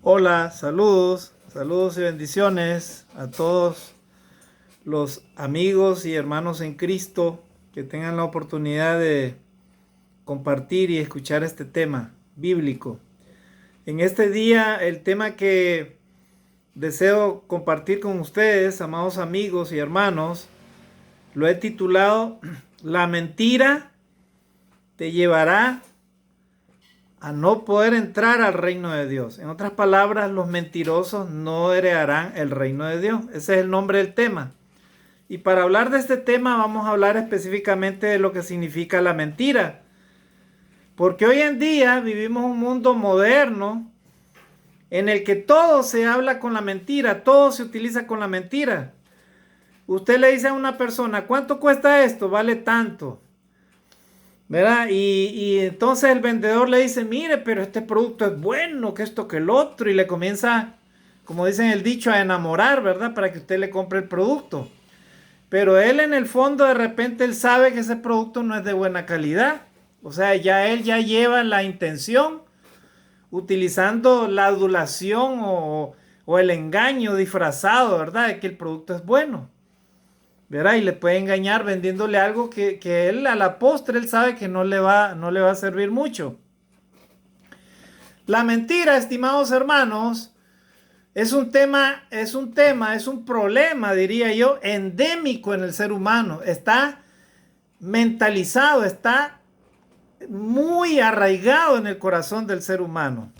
Hola, saludos y bendiciones a todos los amigos y hermanos en Cristo que tengan la oportunidad de compartir y escuchar este tema bíblico. En este día, el tema que deseo compartir con ustedes, amados amigos y hermanos, lo he titulado La mentira te llevará a no poder entrar al reino de Dios. En otras palabras, los mentirosos no heredarán el reino de Dios. Ese es el nombre del tema. Y para hablar de este tema vamos a hablar específicamente de lo que significa la mentira. Porque hoy en día vivimos un mundo moderno en el que todo se habla con la mentira, todo se utiliza con la mentira. Usted le dice a una persona, ¿cuánto cuesta esto? Vale tanto. ¿Verdad? Y entonces el vendedor le dice, mire, pero este producto es bueno, que esto, que el otro, y le comienza, como dicen el dicho, a enamorar, ¿verdad? Para que usted le compre el producto. Pero él en el fondo de repente él sabe que ese producto no es de buena calidad. O sea, él ya lleva la intención utilizando la adulación o el engaño disfrazado, ¿verdad? De que el producto es bueno. ¿Verdad? Y le puede engañar vendiéndole algo que él a la postre él sabe que no le va a servir mucho. La mentira, estimados hermanos, es un problema, diría yo, endémico en el ser humano. Está mentalizado, está muy arraigado en el corazón del ser humano.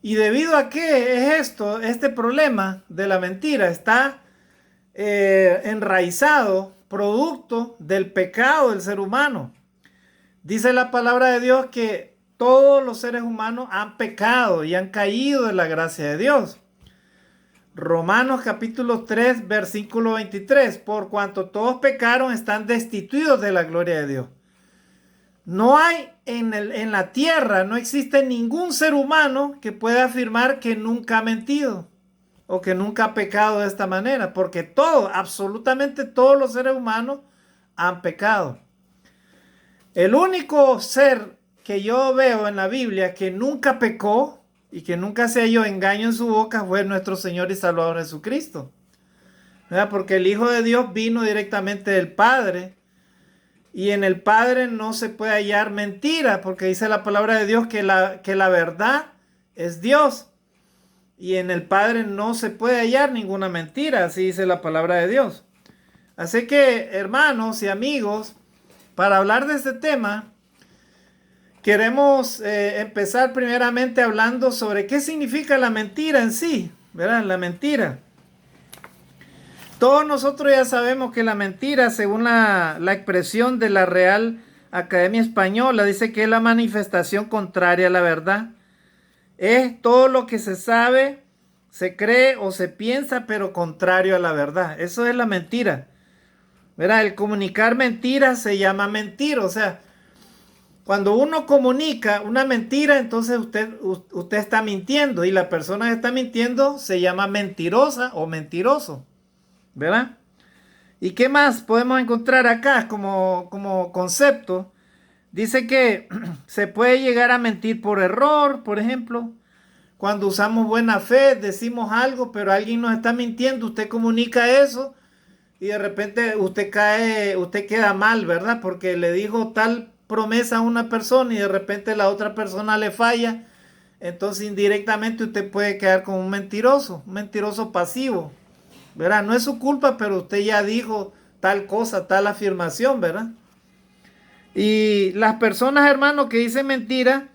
¿Y debido a qué es esto? Este problema de la mentira está enraizado, producto del pecado del ser humano. Dice la palabra de Dios que todos los seres humanos han pecado y han caído de la gracia de Dios. Romanos capítulo 3, versículo 23. Por cuanto todos pecaron, están destituidos de la gloria de Dios. No hay en la tierra, no existe ningún ser humano que pueda afirmar que nunca ha mentido o que nunca ha pecado de esta manera, porque absolutamente todos los seres humanos han pecado. El único ser que yo veo en la Biblia que nunca pecó y que nunca se halló engaño en su boca fue nuestro Señor y Salvador Jesucristo. ¿Verdad? Porque el Hijo de Dios vino directamente del Padre y en el Padre no se puede hallar mentira, porque dice la palabra de Dios que la verdad es Dios. Y en el Padre no se puede hallar ninguna mentira, así dice la palabra de Dios. Así que, hermanos y amigos, para hablar de este tema, queremos empezar primeramente hablando sobre qué significa la mentira en sí, ¿verdad? La mentira. Todos nosotros ya sabemos que la mentira, según la expresión de la Real Academia Española, dice que es la manifestación contraria a la verdad. Es todo lo que se sabe, se cree o se piensa, pero contrario a la verdad. Eso es la mentira. ¿Verdad? El comunicar mentiras se llama mentir. O sea, cuando uno comunica una mentira, entonces usted está mintiendo. Y la persona que está mintiendo se llama mentirosa o mentiroso. ¿Verdad? ¿Y qué más podemos encontrar acá como concepto? Dice que se puede llegar a mentir por error, por ejemplo. Cuando usamos buena fe, decimos algo, pero alguien nos está mintiendo, usted comunica eso y de repente usted queda mal, ¿verdad? Porque le dijo tal promesa a una persona y de repente la otra persona le falla. Entonces indirectamente usted puede quedar como un mentiroso pasivo, ¿verdad? No es su culpa, pero usted ya dijo tal cosa, tal afirmación, ¿verdad? Y las personas, hermanos, que dicen mentiras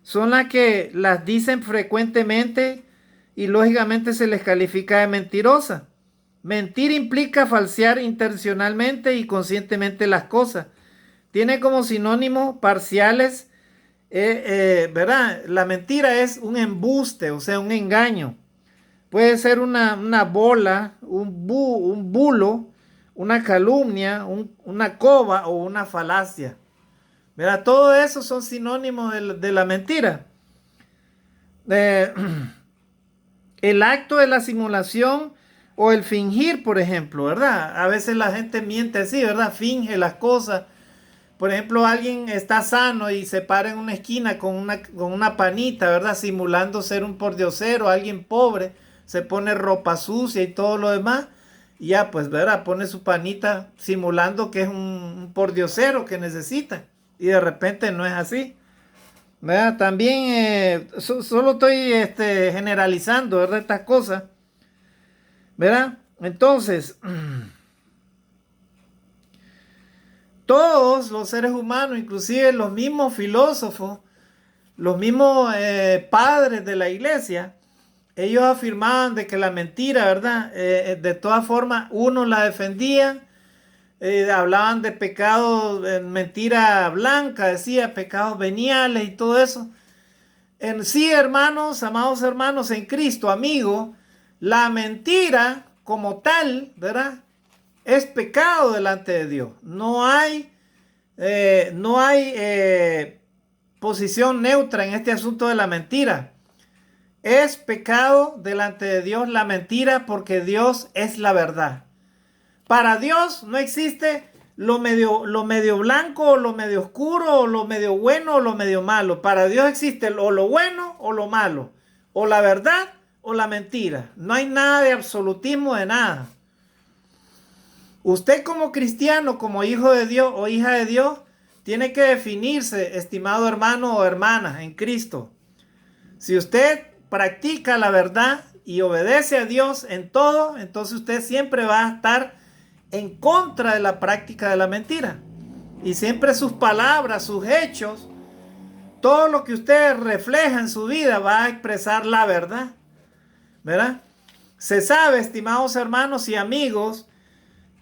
son las que las dicen frecuentemente y lógicamente se les califica de mentirosas. Mentir implica falsear intencionalmente y conscientemente las cosas. Tiene como sinónimo parciales, ¿verdad? La mentira es un embuste, o sea, un engaño. Puede ser una bola, un bulo, una calumnia, una coba o una falacia. ¿Verdad? Todo eso son sinónimos de la mentira. Eh, el acto de la simulación o el fingir, por ejemplo, ¿verdad? A veces la gente miente así, ¿verdad? Finge las cosas por ejemplo, alguien está sano y se para en una esquina con una panita, ¿verdad? Simulando ser un pordiosero, alguien pobre, se pone ropa sucia y todo lo demás. Y ya, pues, ¿verdad? Pone su panita simulando que es un pordiosero que necesita. Y de repente no es así. ¿Verdad? También solo estoy generalizando, ¿verdad? Estas cosas. ¿Verdad? Entonces, todos los seres humanos, inclusive los mismos filósofos, los mismos padres de la iglesia, ellos afirmaban de que la mentira, ¿verdad? De todas formas, uno la defendía, hablaban de pecados, mentira blanca, decía, pecados veniales y todo eso. En sí, hermanos, amados hermanos en Cristo, amigos, la mentira como tal, ¿verdad? Es pecado delante de Dios. No hay posición neutra en este asunto de la mentira. Es pecado delante de Dios la mentira porque Dios es la verdad. Para Dios no existe lo medio blanco o lo medio oscuro o lo medio bueno o lo medio malo. Para Dios existe o lo bueno o lo malo, o la verdad o la mentira. No hay nada de absolutismo de nada. Usted como cristiano, como hijo de Dios o hija de Dios, tiene que definirse, estimado hermano o hermana en Cristo. Si usted practica la verdad y obedece a Dios en todo, entonces usted siempre va a estar en contra de la práctica de la mentira. Y siempre sus palabras, sus hechos, todo lo que usted refleja en su vida va a expresar la verdad. ¿Verdad? Se sabe, estimados hermanos y amigos,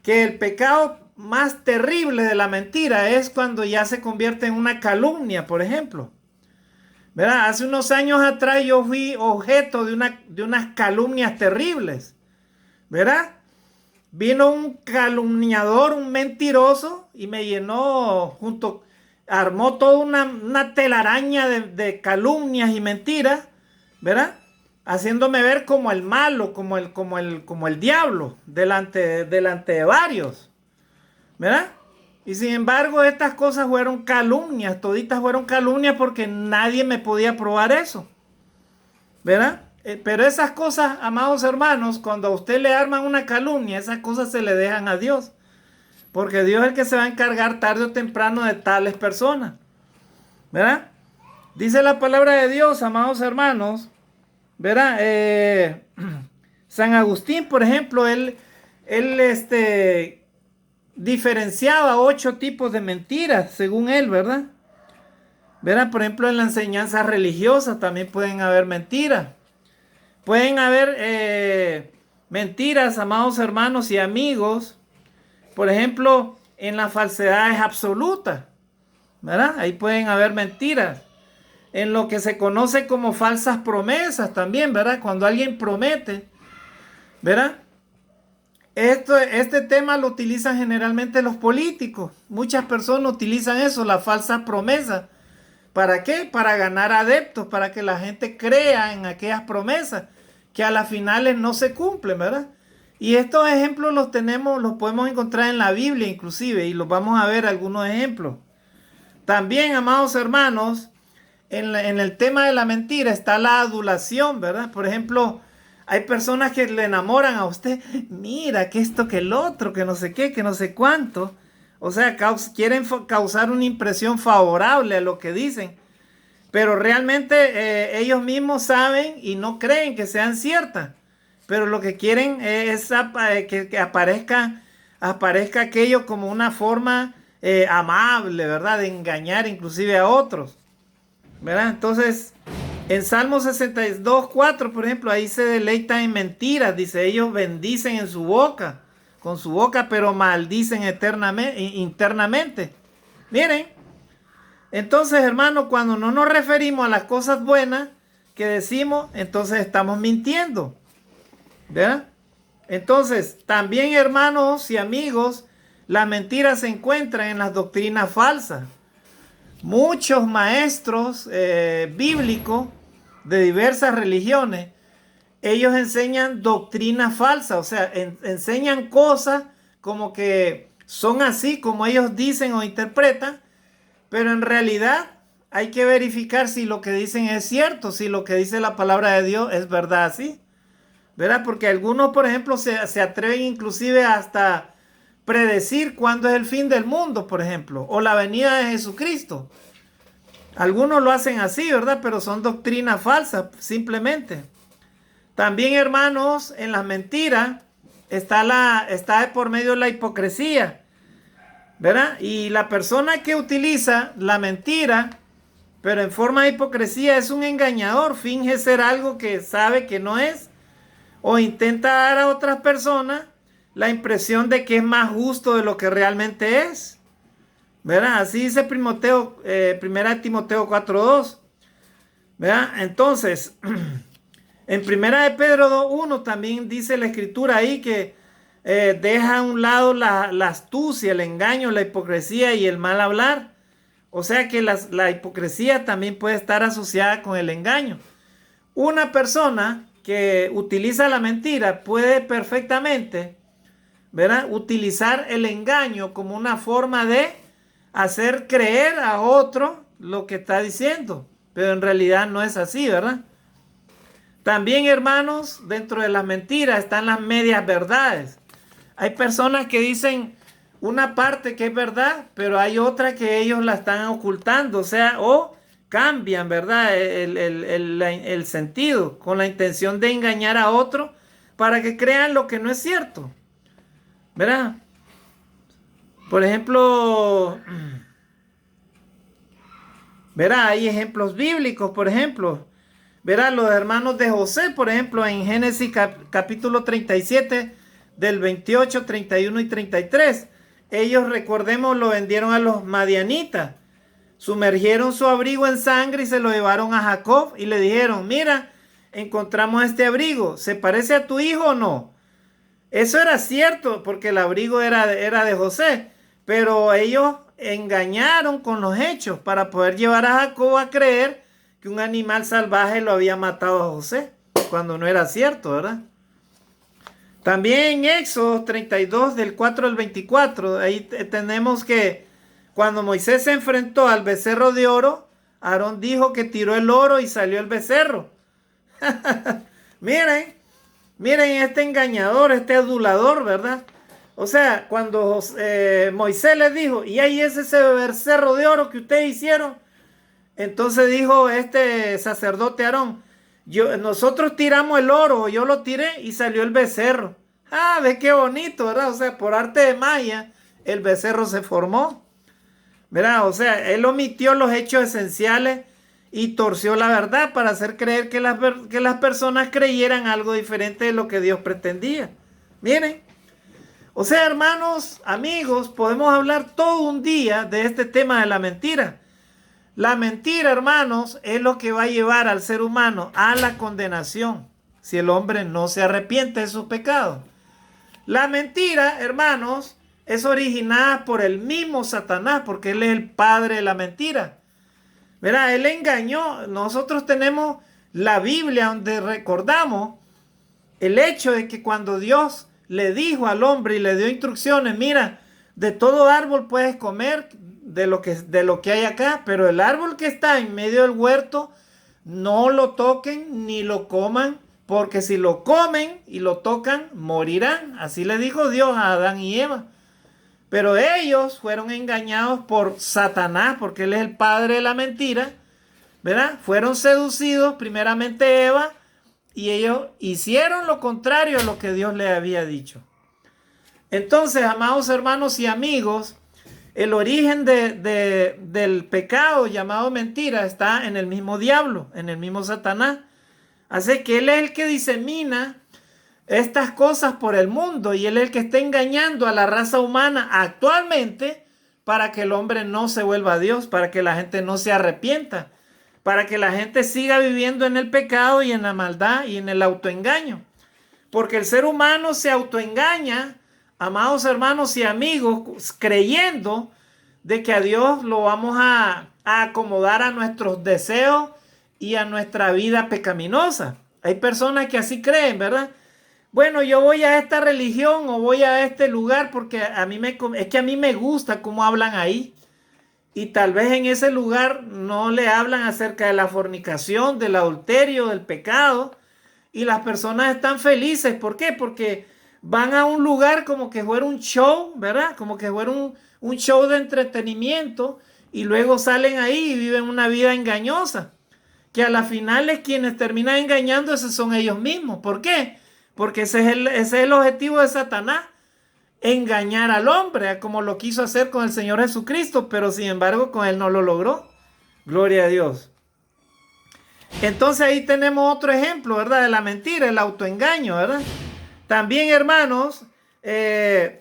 que el pecado más terrible de la mentira es cuando ya se convierte en una calumnia, por ejemplo. ¿Verdad? Hace unos años atrás yo fui objeto de unas calumnias terribles. ¿Verdad? Vino un calumniador, un mentiroso, y me llenó armó toda una telaraña de calumnias y mentiras, ¿verdad? Haciéndome ver como el malo, como el diablo, delante de varios, ¿verdad? Y sin embargo, estas cosas fueron calumnias, toditas fueron calumnias porque nadie me podía probar eso, ¿verdad? Pero esas cosas, amados hermanos, cuando a usted le arman una calumnia, esas cosas se le dejan a Dios. Porque Dios es el que se va a encargar tarde o temprano de tales personas. ¿Verdad? Dice la palabra de Dios, amados hermanos. ¿Verdad? San Agustín, por ejemplo, él diferenciaba 8 tipos de mentiras, según él, ¿verdad? ¿Verdad? Por ejemplo, en la enseñanza religiosa también pueden haber mentiras. Pueden haber mentiras, amados hermanos y amigos. Por ejemplo, en las falsedades absolutas, ¿verdad? Ahí pueden haber mentiras. En lo que se conoce como falsas promesas también, ¿verdad? Cuando alguien promete, ¿verdad? Este tema lo utilizan generalmente los políticos. Muchas personas utilizan eso, las falsas promesas. ¿Para qué? Para ganar adeptos, para que la gente crea en aquellas promesas que a las finales no se cumplen, ¿verdad? Y estos ejemplos los podemos encontrar en la Biblia inclusive, y los vamos a ver algunos ejemplos. También, amados hermanos, en el tema de la mentira está la adulación, ¿verdad? Por ejemplo, hay personas que le enamoran a usted, mira, que esto, que el otro, que no sé qué, que no sé cuánto. O sea, quieren causar una impresión favorable a lo que dicen, pero realmente ellos mismos saben y no creen que sean ciertas. Pero lo que quieren es que aparezca aquello como una forma amable, ¿verdad? De engañar inclusive a otros, ¿verdad? Entonces, en Salmo 62:4, por ejemplo, ahí se deleitan en mentiras. Dice, ellos bendicen con su boca, pero maldicen internamente. Miren, entonces, hermano, cuando no nos referimos a las cosas buenas que decimos, entonces estamos mintiendo, ¿verdad? Entonces, también, hermanos y amigos, la mentira se encuentra en las doctrinas falsas. Muchos maestros bíblicos de diversas religiones, ellos enseñan doctrina falsa, o sea, enseñan cosas como que son así como ellos dicen o interpretan, Pero en realidad hay que verificar si lo que dicen es cierto, si lo que dice la palabra de Dios es verdad así. ¿Verdad? Porque algunos, por ejemplo, se atreven inclusive hasta predecir cuándo es el fin del mundo, por ejemplo, o la venida de Jesucristo. Algunos lo hacen así, ¿verdad? Pero son doctrinas falsas, simplemente. También, hermanos, en las mentiras está por medio de la hipocresía, ¿verdad? Y la persona que utiliza la mentira, pero en forma de hipocresía, es un engañador, finge ser algo que sabe que no es, o intenta dar a otras personas la impresión de que es más justo de lo que realmente es, ¿verdad? Así dice primera Timoteo 4:2, ¿verdad? Entonces, en primera de Pedro 1 también dice la escritura ahí que deja a un lado la astucia, el engaño, la hipocresía y el mal hablar. O sea que la hipocresía también puede estar asociada con el engaño. Una persona que utiliza la mentira puede perfectamente, ¿verdad?, utilizar el engaño como una forma de hacer creer a otro lo que está diciendo, pero en realidad no es así, ¿verdad? También, hermanos, dentro de las mentiras están las medias verdades. Hay personas que dicen una parte que es verdad, pero hay otra que ellos la están ocultando, o sea, o cambian, ¿verdad?, el sentido con la intención de engañar a otro para que crean lo que no es cierto, ¿verdad? Por ejemplo, ¿verdad? Hay ejemplos bíblicos, por ejemplo, ¿verdad? Los hermanos de José, por ejemplo, en Génesis capítulo 37, del 28, 31 y 33. Ellos, recordemos, lo vendieron a los madianitas. Sumergieron su abrigo en sangre y se lo llevaron a Jacob y le dijeron, mira, encontramos este abrigo, ¿se parece a tu hijo o no? Eso era cierto porque el abrigo era de José, pero ellos engañaron con los hechos para poder llevar a Jacob a creer que un animal salvaje lo había matado a José, cuando no era cierto, ¿verdad? También en Éxodo 32, del 4 al 24, ahí tenemos que cuando Moisés se enfrentó al becerro de oro, Aarón dijo que tiró el oro y salió el becerro. Miren, miren este engañador, este adulador, ¿verdad? O sea, cuando Moisés les dijo, y ahí es ese becerro de oro que ustedes hicieron, entonces dijo este sacerdote Aarón, nosotros tiramos el oro, yo lo tiré y salió el becerro. Ah, ve qué bonito, ¿verdad? O sea, por arte de magia, el becerro se formó, ¿verdad? O sea, él omitió los hechos esenciales y torció la verdad para hacer creer que las personas creyeran algo diferente de lo que Dios pretendía. Miren, o sea, hermanos, amigos, podemos hablar todo un día de este tema de la mentira. La mentira, hermanos, es lo que va a llevar al ser humano a la condenación si el hombre no se arrepiente de sus pecados. La mentira, hermanos, es originada por el mismo Satanás, porque él es el padre de la mentira. Verá, él engañó. Nosotros tenemos la Biblia donde recordamos el hecho de que cuando Dios le dijo al hombre y le dio instrucciones, mira, de todo árbol puedes comer de lo que hay acá, pero el árbol que está en medio del huerto, no lo toquen ni lo coman, porque si lo comen y lo tocan, morirán. Así le dijo Dios a Adán y Eva. Pero ellos fueron engañados por Satanás, porque él es el padre de la mentira, ¿verdad? Fueron seducidos, primeramente Eva, y ellos hicieron lo contrario a lo que Dios les había dicho. Entonces, amados hermanos y amigos, el origen del pecado llamado mentira está en el mismo diablo, en el mismo Satanás. Así que él es el que disemina estas cosas por el mundo y él es el que está engañando a la raza humana actualmente para que el hombre no se vuelva a Dios, para que la gente no se arrepienta, para que la gente siga viviendo en el pecado y en la maldad y en el autoengaño. Porque el ser humano se autoengaña, amados hermanos y amigos, creyendo de que a Dios lo vamos a acomodar a nuestros deseos y a nuestra vida pecaminosa. Hay personas que así creen, ¿verdad? Bueno, yo voy a esta religión o voy a este lugar porque es que a mí me gusta cómo hablan ahí. y tal vez en ese lugar no le hablan acerca de la fornicación, del adulterio, del pecado, y las personas están felices. ¿Por qué? Porque van a un lugar como que fuera un show, ¿verdad? Como que fuera un show de entretenimiento, y luego salen ahí y viven una vida engañosa, que a la final es quienes terminan engañando, esos son ellos mismos. ¿Por qué? Porque ese es el objetivo de Satanás, engañar al hombre, como lo quiso hacer con el Señor Jesucristo, pero sin embargo con él no lo logró. Gloria a Dios. Entonces ahí tenemos otro ejemplo, ¿verdad? De la mentira, el autoengaño, ¿verdad? También, hermanos,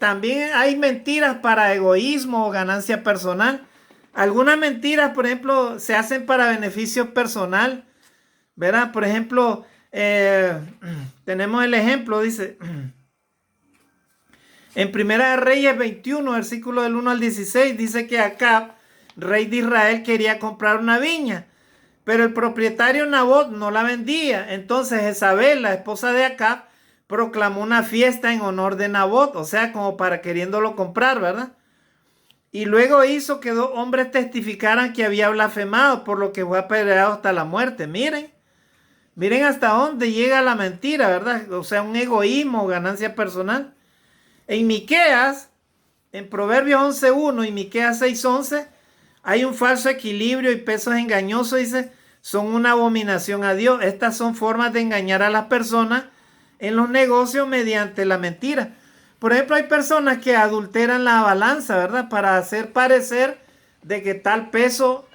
también hay mentiras para egoísmo o ganancia personal. Algunas mentiras, por ejemplo, se hacen para beneficio personal, ¿verdad? Por ejemplo, tenemos el ejemplo, dice, en Primera de Reyes 21, versículo del 1 al 16, dice que Acab, rey de Israel, quería comprar una viña, pero el propietario Nabot no la vendía. Entonces Jezabel, la esposa de Acab, proclamó una fiesta en honor de Nabot, o sea, como para queriéndolo comprar, ¿verdad? Y luego hizo que 2 hombres testificaran que había blasfemado, por lo que fue apedreado hasta la muerte. Miren hasta dónde llega la mentira, ¿verdad? O sea, un egoísmo, ganancia personal. En Miqueas, en Proverbios 11:1 y Miqueas 6:11, hay un falso equilibrio y pesos engañosos, dice, son una abominación a Dios. Estas son formas de engañar a las personas en los negocios mediante la mentira. Por ejemplo, hay personas que adulteran la balanza, ¿verdad? Para hacer parecer de que tal peso,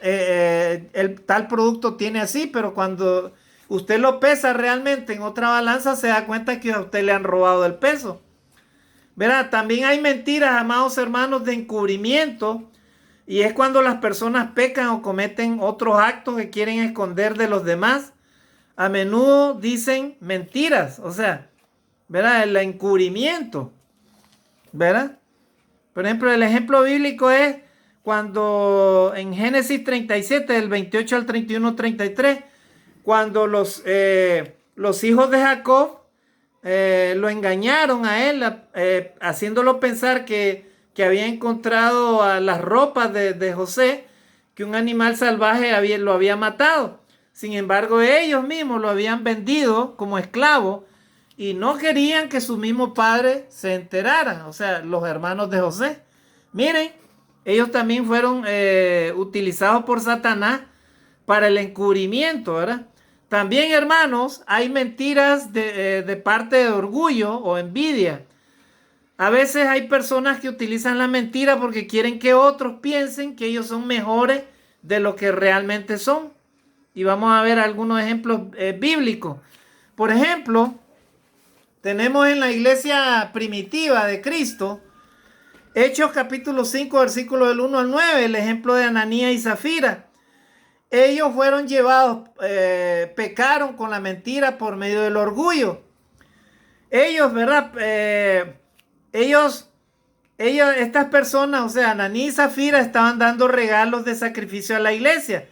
tal producto tiene así, pero cuando usted lo pesa realmente en otra balanza, se da cuenta que a usted le han robado el peso. ¿Verdad? También hay mentiras, amados hermanos, de encubrimiento, y es cuando las personas pecan o cometen otros actos que quieren esconder de los demás. A menudo dicen mentiras, o sea, ¿verdad? El encubrimiento, ¿verdad? Por ejemplo, el ejemplo bíblico es cuando en Génesis 37, del 28 al 31, 33, cuando los hijos de Jacob lo engañaron a él, haciéndolo pensar que había encontrado a las ropas de José, que un animal salvaje lo había matado. Sin embargo, ellos mismos lo habían vendido como esclavo y no querían que su mismo padre se enterara, o sea, los hermanos de José. Miren, ellos también fueron utilizados por Satanás para el encubrimiento, ¿verdad? También, hermanos, hay mentiras de parte de orgullo o envidia. A veces hay personas que utilizan la mentira porque quieren que otros piensen que ellos son mejores de lo que realmente son. Y vamos a ver algunos ejemplos bíblicos. Por ejemplo, tenemos en la iglesia primitiva de Cristo, Hechos capítulo 5, versículo del 1 al 9, el ejemplo de Ananías y Zafira. Ellos fueron llevados, pecaron con la mentira por medio del orgullo. Ellos, ¿verdad? Estas personas, o sea, Ananías y Zafira, estaban dando regalos de sacrificio a la iglesia.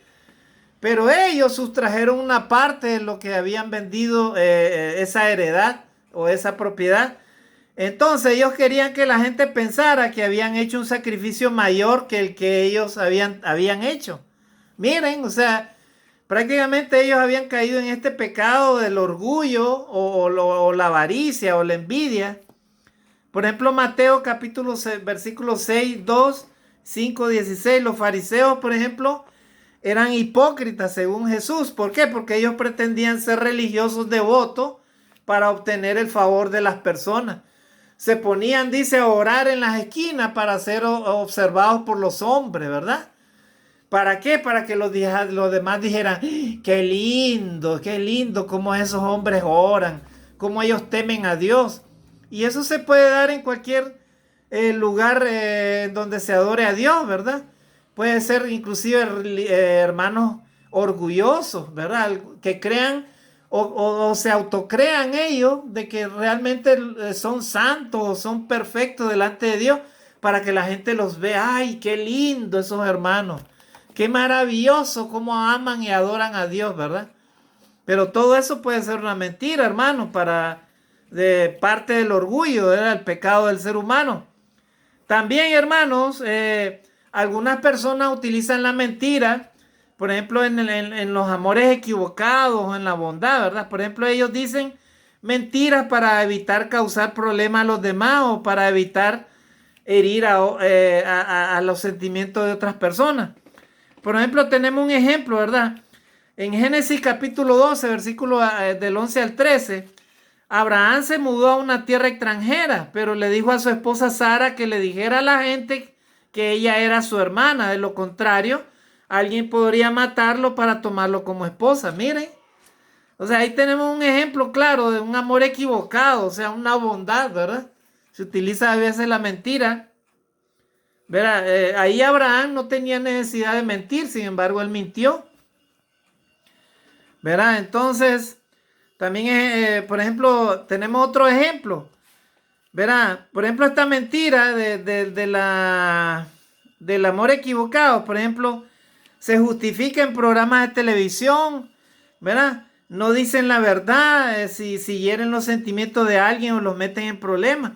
Pero ellos sustrajeron una parte de lo que habían vendido, esa heredad o esa propiedad. Entonces ellos querían que la gente pensara que habían hecho un sacrificio mayor que el que ellos habían hecho. Miren, o sea, prácticamente ellos habían caído en este pecado del orgullo o la avaricia o la envidia. Por ejemplo, Mateo capítulo 6, versículos 6, 2, 5, 16. Los fariseos, por ejemplo, eran hipócritas según Jesús. ¿Por qué? Porque ellos pretendían ser religiosos devotos para obtener el favor de las personas. Se ponían, dice, a orar en las esquinas para ser observados por los hombres, ¿verdad? ¿Para qué? Para que los demás dijeran, qué lindo, cómo esos hombres oran, cómo ellos temen a Dios. Y eso se puede dar en cualquier lugar donde se adore a Dios, ¿verdad? Puede ser inclusive hermanos orgullosos, ¿verdad? Que crean o se autocrean ellos de que realmente son santos o son perfectos delante de Dios, para que la gente los vea. ¡Ay, qué lindo esos hermanos! ¡Qué maravilloso cómo aman y adoran a Dios!, ¿verdad? Pero todo eso puede ser una mentira, hermano, de parte del orgullo, ¿verdad? El pecado del ser humano. También, hermanos, Algunas personas utilizan la mentira, por ejemplo, en los amores equivocados o en la bondad, ¿verdad? Por ejemplo, ellos dicen mentiras para evitar causar problemas a los demás o para evitar herir a los sentimientos de otras personas. Por ejemplo, tenemos un ejemplo, ¿verdad? En Génesis capítulo 12, versículo del 11 al 13, Abraham se mudó a una tierra extranjera, pero le dijo a su esposa Sara que le dijera a la gente que ella era su hermana. De lo contrario, alguien podría matarlo para tomarlo como esposa. Miren, o sea, ahí tenemos un ejemplo claro de un amor equivocado, o sea, una bondad, ¿verdad? Se utiliza a veces la mentira. Verá, ahí Abraham no tenía necesidad de mentir, sin embargo, él mintió. Verá, entonces, también, por ejemplo, tenemos otro ejemplo. Verá, por ejemplo, esta mentira del amor equivocado, por ejemplo, se justifica en programas de televisión, ¿verdad? No dicen la verdad, si hieren los sentimientos de alguien o los meten en problemas.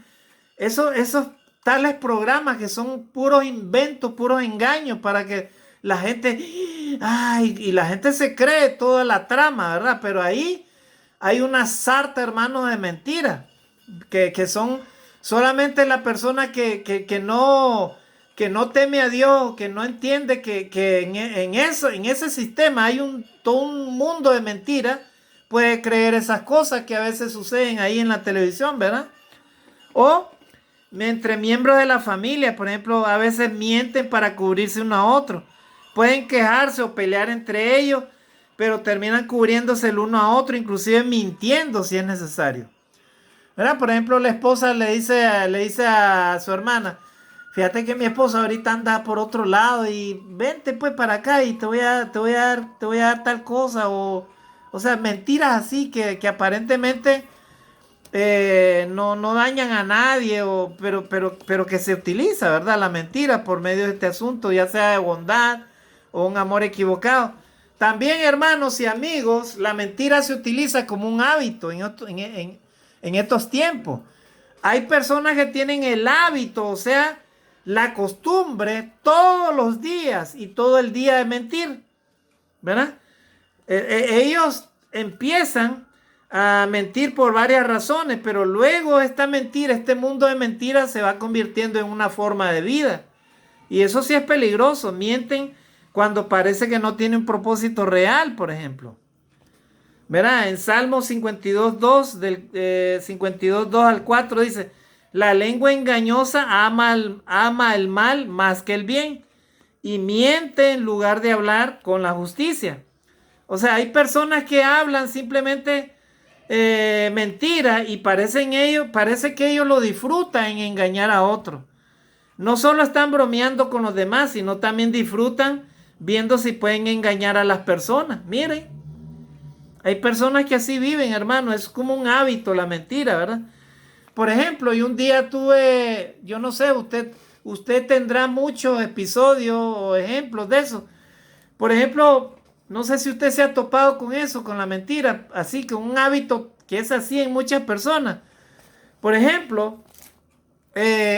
Esos tales programas que son puros inventos, puros engaños para que la gente, ay, y la gente se cree toda la trama, ¿verdad? Pero ahí hay una sarta, hermanos, de mentiras que son solamente la persona que no teme a Dios, que no entiende que en ese sistema hay todo un mundo de mentiras, puede creer esas cosas que a veces suceden ahí en la televisión, ¿verdad? O entre miembros de la familia, por ejemplo, a veces mienten para cubrirse uno a otro. Pueden quejarse o pelear entre ellos, pero terminan cubriéndose el uno a otro, inclusive mintiendo si es necesario. ¿Verdad? Por ejemplo, la esposa le dice a su hermana, fíjate que mi esposa ahorita anda por otro lado y vente pues para acá y te voy a dar tal cosa. O sea, mentiras así que aparentemente no dañan a nadie, pero que se utiliza, ¿verdad? La mentira por medio de este asunto, ya sea de bondad o un amor equivocado. También, hermanos y amigos, la mentira se utiliza como un hábito en estos tiempos. Hay personas que tienen el hábito, o sea, la costumbre todos los días y todo el día de mentir, ¿verdad? Ellos empiezan a mentir por varias razones, pero luego esta mentira, este mundo de mentiras se va convirtiendo en una forma de vida. Y eso sí es peligroso. Mienten cuando parece que no tiene un propósito real, por ejemplo. Verá, en Salmo 52.2, del 52.2 al 4 dice, la lengua engañosa ama el mal más que el bien y miente en lugar de hablar con la justicia. O sea, hay personas que hablan simplemente mentira y parece que ellos lo disfrutan en engañar a otros. No solo están bromeando con los demás, sino también disfrutan viendo si pueden engañar a las personas. Miren, hay personas que así viven, hermano. Es como un hábito la mentira, ¿verdad? Por ejemplo, yo un día tuve, yo no sé, usted tendrá muchos episodios o ejemplos de eso. Por ejemplo, no sé si usted se ha topado con eso, con la mentira, así que un hábito que es así en muchas personas. Por ejemplo,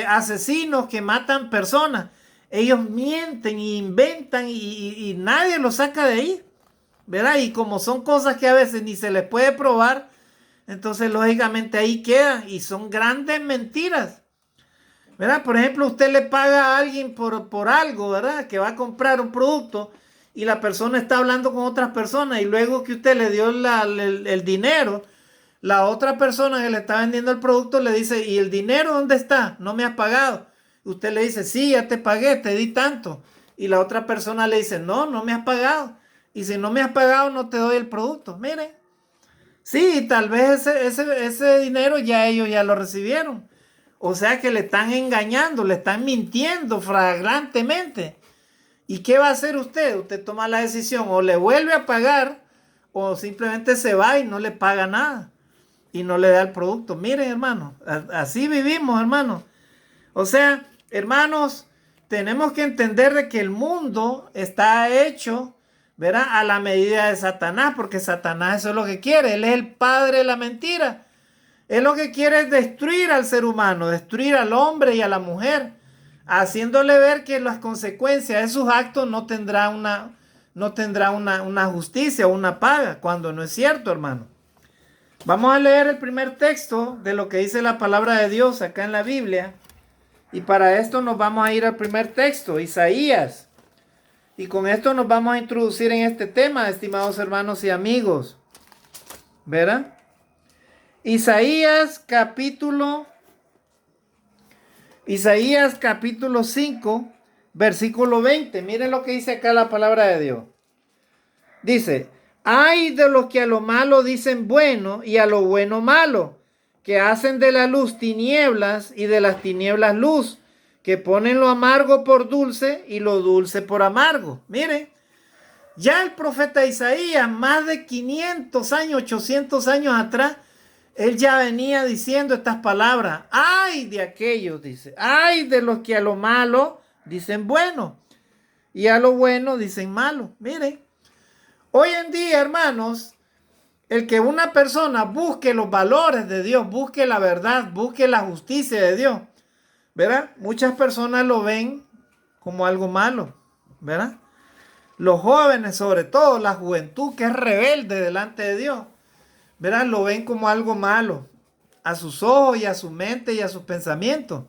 asesinos que matan personas. Ellos mienten e inventan y nadie los saca de ahí, ¿verdad? Y como son cosas que a veces ni se les puede probar, entonces lógicamente ahí queda y son grandes mentiras, ¿verdad? Por ejemplo, usted le paga a alguien por algo, ¿verdad? Que va a comprar un producto y la persona está hablando con otras personas y luego que usted le dio el dinero, la otra persona que le está vendiendo el producto le dice, ¿y el dinero dónde está? No me has pagado. Usted le dice, sí, ya te pagué, te di tanto. Y la otra persona le dice, no me has pagado. Y si no me has pagado, no te doy el producto. Miren, sí, tal vez ese dinero ya ellos ya lo recibieron. O sea que le están engañando, le están mintiendo flagrantemente. ¿Y qué va a hacer usted? Usted toma la decisión, o le vuelve a pagar, o simplemente se va y no le paga nada. Y no le da el producto. Miren, hermano, así vivimos, hermano. O sea, hermanos, tenemos que entender de que el mundo está hecho, ¿verdad? A la medida de Satanás, porque Satanás eso es lo que quiere. Él es el padre de la mentira. Él lo que quiere es destruir al ser humano, destruir al hombre y a la mujer. haciéndole ver que las consecuencias de sus actos no tendrá una justicia o una paga, cuando no es cierto, hermano. Vamos a leer el primer texto de lo que dice la palabra de Dios acá en la Biblia. Y para esto nos vamos a ir al primer texto, Isaías. Y con esto nos vamos a introducir en este tema, estimados hermanos y amigos. ¿Verdad? Isaías capítulo 5, versículo 20. Miren lo que dice acá la palabra de Dios. Dice: ay de los que a lo malo dicen bueno y a lo bueno malo, que hacen de la luz tinieblas y de las tinieblas luz, que ponen lo amargo por dulce y lo dulce por amargo. Miren, ya el profeta Isaías, más de 500 años, 800 años atrás, él ya venía diciendo estas palabras. Ay de aquellos, dice, ay de los que a lo malo dicen bueno y a lo bueno dicen malo. Miren, hoy en día, hermanos, el que una persona busque los valores de Dios, busque la verdad, busque la justicia de Dios, ¿verdad? Muchas personas lo ven como algo malo, ¿verdad? Los jóvenes, sobre todo la juventud que es rebelde delante de Dios, ¿verdad? Lo ven como algo malo a sus ojos y a su mente y a sus pensamientos.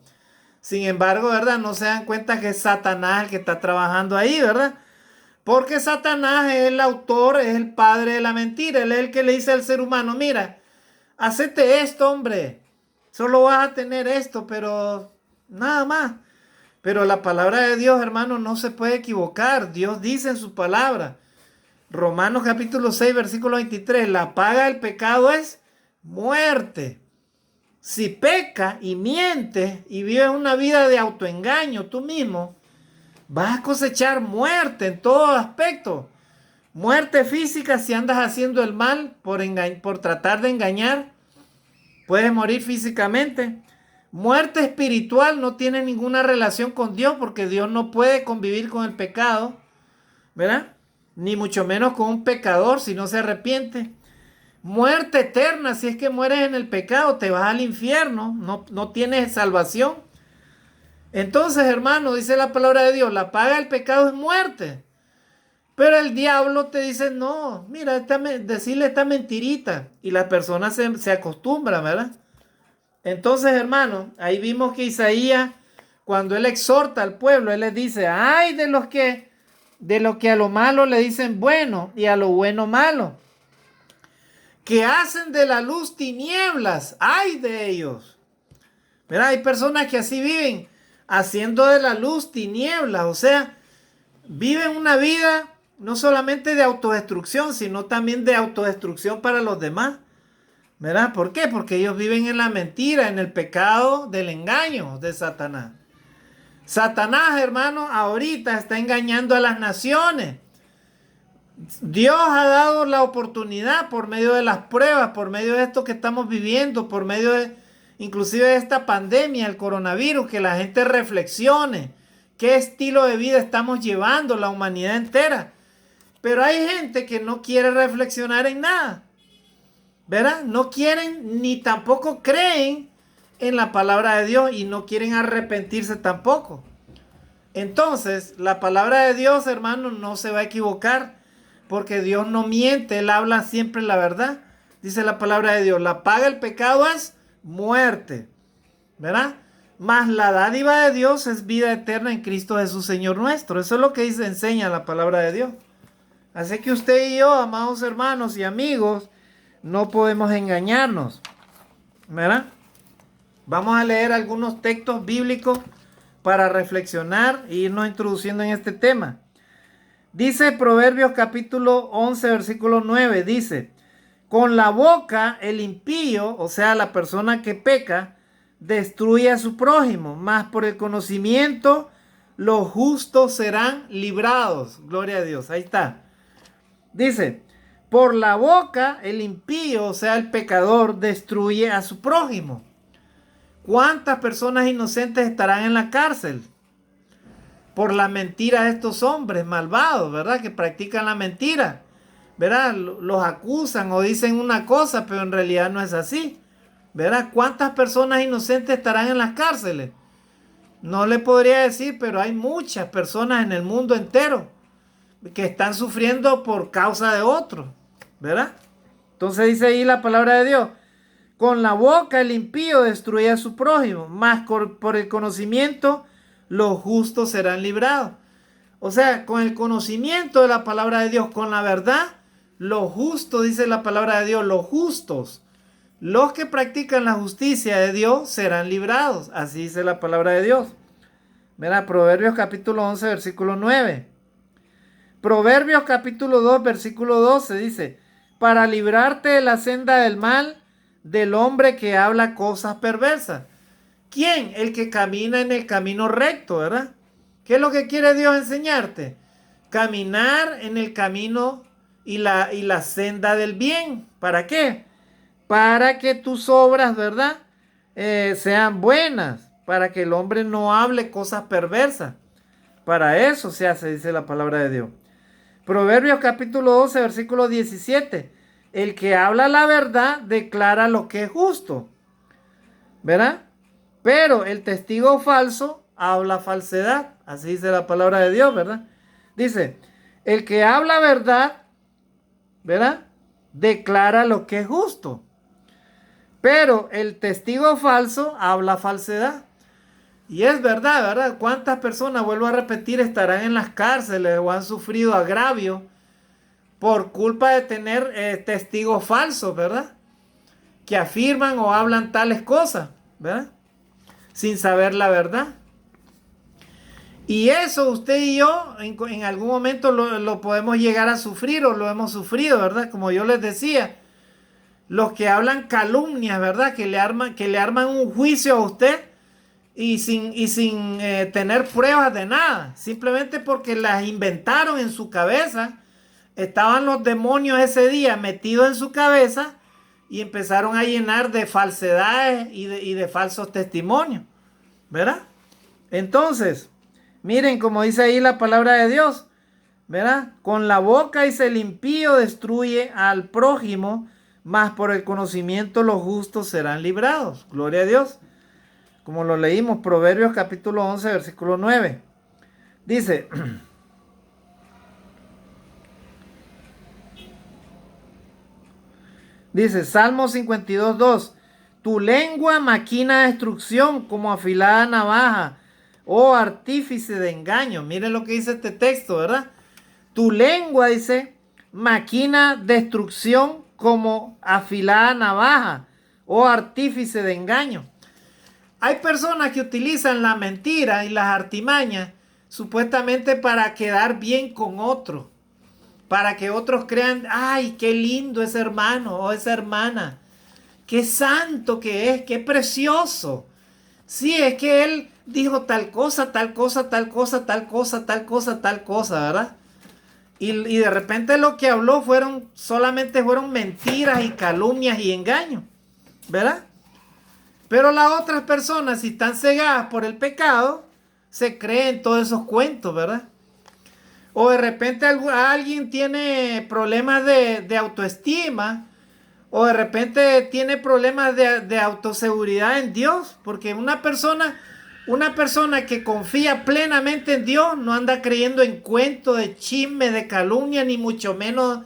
Sin embargo, ¿verdad? No se dan cuenta que es Satanás el que está trabajando ahí, ¿verdad? Porque Satanás es el autor, es el padre de la mentira. Él es el que le dice al ser humano: mira, hacete esto, hombre. Solo vas a tener esto, pero nada más. Pero la palabra de Dios, hermano, no se puede equivocar. Dios dice en su palabra. Romanos capítulo 6, versículo 23. La paga del pecado es muerte. Si peca y mientes y vives una vida de autoengaño tú mismo, vas a cosechar muerte en todo aspecto. Muerte física si andas haciendo el mal por tratar de engañar. Puedes morir físicamente. Muerte espiritual no tiene ninguna relación con Dios, porque Dios no puede convivir con el pecado, ¿verdad? Ni mucho menos con un pecador si no se arrepiente. Muerte eterna, si es que mueres en el pecado, te vas al infierno, no tienes salvación. Entonces, hermano, dice la palabra de Dios, la paga del pecado es muerte. Pero el diablo te dice: no, mira, decirle esta mentirita. Y las personas se acostumbran, ¿verdad? Entonces, hermano, ahí vimos que Isaías, cuando él exhorta al pueblo, él les dice: ay de los que a lo malo le dicen bueno y a lo bueno malo, que hacen de la luz tinieblas, ay de ellos. ¿Verdad? Hay personas que así viven, haciendo de la luz tinieblas, o sea, viven una vida no solamente de autodestrucción, sino también de autodestrucción para los demás. ¿Verdad? ¿Por qué? Porque ellos viven en la mentira, en el pecado del engaño de Satanás. Satanás, hermano, ahorita está engañando a las naciones. Dios ha dado la oportunidad por medio de las pruebas, por medio de esto que estamos viviendo, por medio de inclusive de esta pandemia, el coronavirus, que la gente reflexione qué estilo de vida estamos llevando la humanidad entera. Pero hay gente que no quiere reflexionar en nada, ¿verdad? No quieren ni tampoco creen en la palabra de Dios y no quieren arrepentirse tampoco. Entonces, la palabra de Dios, hermano, no se va a equivocar, porque Dios no miente, Él habla siempre la verdad. Dice la palabra de Dios: la paga del pecado es muerte, ¿verdad? Mas la dádiva de Dios es vida eterna en Cristo Jesús, Señor nuestro. Eso es lo que enseña la palabra de Dios. Así que usted y yo, amados hermanos y amigos, no podemos engañarnos, ¿verdad? Vamos a leer algunos textos bíblicos para reflexionar e irnos introduciendo en este tema. Dice Proverbios capítulo 11, versículo 9, dice: con la boca el impío, o sea, la persona que peca, destruye a su prójimo, mas por el conocimiento los justos serán librados. Gloria a Dios, ahí está. Dice: por la boca el impío, o sea, el pecador, destruye a su prójimo. ¿Cuántas personas inocentes estarán en la cárcel por la mentira de estos hombres malvados, ¿verdad? Que practican la mentira, ¿verdad? Los acusan o dicen una cosa, pero en realidad no es así, ¿verdad? ¿Cuántas personas inocentes estarán en las cárceles? No le podría decir, pero hay muchas personas en el mundo entero que están sufriendo por causa de otros, ¿verdad? Entonces dice ahí la palabra de Dios: con la boca el impío destruye a su prójimo, mas por el conocimiento los justos serán librados. O sea, con el conocimiento de la palabra de Dios, con la verdad, los justos, dice la palabra de Dios, los justos, los que practican la justicia de Dios serán librados. Así dice la palabra de Dios. Mira, Proverbios capítulo 11, versículo 9. Proverbios capítulo 2, versículo 12 dice: para librarte de la senda del mal, del hombre que habla cosas perversas. ¿Quién? El que camina en el camino recto, ¿verdad? ¿Qué es lo que quiere Dios enseñarte? Caminar en el camino y la senda del bien. ¿Para qué? Para que tus obras, ¿verdad? Sean buenas. Para que el hombre no hable cosas perversas. Para eso se hace, dice la palabra de Dios. Proverbios capítulo 12, versículo 17. El que habla la verdad declara lo que es justo. ¿Verdad? Pero el testigo falso habla falsedad. Así dice la palabra de Dios, ¿verdad? Dice, el que habla verdad, ¿verdad? Declara lo que es justo. Pero el testigo falso habla falsedad. Y es verdad, ¿verdad? ¿Cuántas personas, vuelvo a repetir, estarán en las cárceles o han sufrido agravio por culpa de tener testigos falsos, ¿verdad? Que afirman o hablan tales cosas, ¿verdad? Sin saber la verdad. Y eso usted y yo en algún momento lo podemos llegar a sufrir o lo hemos sufrido, ¿verdad? Como yo les decía, los que hablan calumnias, ¿verdad? Que le arman un juicio a usted y sin tener pruebas de nada. Simplemente porque las inventaron en su cabeza. Estaban los demonios ese día metidos en su cabeza y empezaron a llenar de falsedades y de falsos testimonios, ¿verdad? Entonces, miren como dice ahí la palabra de Dios, ¿verdad? Con la boca dice el impío destruye al prójimo, mas por el conocimiento los justos serán librados. Gloria a Dios. Como lo leímos, Proverbios capítulo 11, versículo 9. Dice, Salmo 52, 2. Tu lengua maquina destrucción como afilada navaja, oh artífice de engaño. Miren lo que dice este texto, ¿verdad? Tu lengua, dice, maquina destrucción como afilada navaja, oh artífice de engaño. Hay personas que utilizan la mentira y las artimañas supuestamente para quedar bien con otros, para que otros crean, ay, qué lindo ese hermano o esa hermana, qué santo que es, qué precioso. Sí, es que él dijo tal cosa, tal cosa, tal cosa, tal cosa, tal cosa, tal cosa, ¿verdad? Y de repente lo que habló solamente fueron mentiras y calumnias y engaños, ¿verdad? Pero las otras personas, si están cegadas por el pecado, se creen todos esos cuentos, ¿verdad? O de repente alguien tiene problemas de autoestima, o de repente tiene problemas de autoseguridad en Dios, porque una persona que confía plenamente en Dios no anda creyendo en cuentos de chisme, de calumnia, ni mucho menos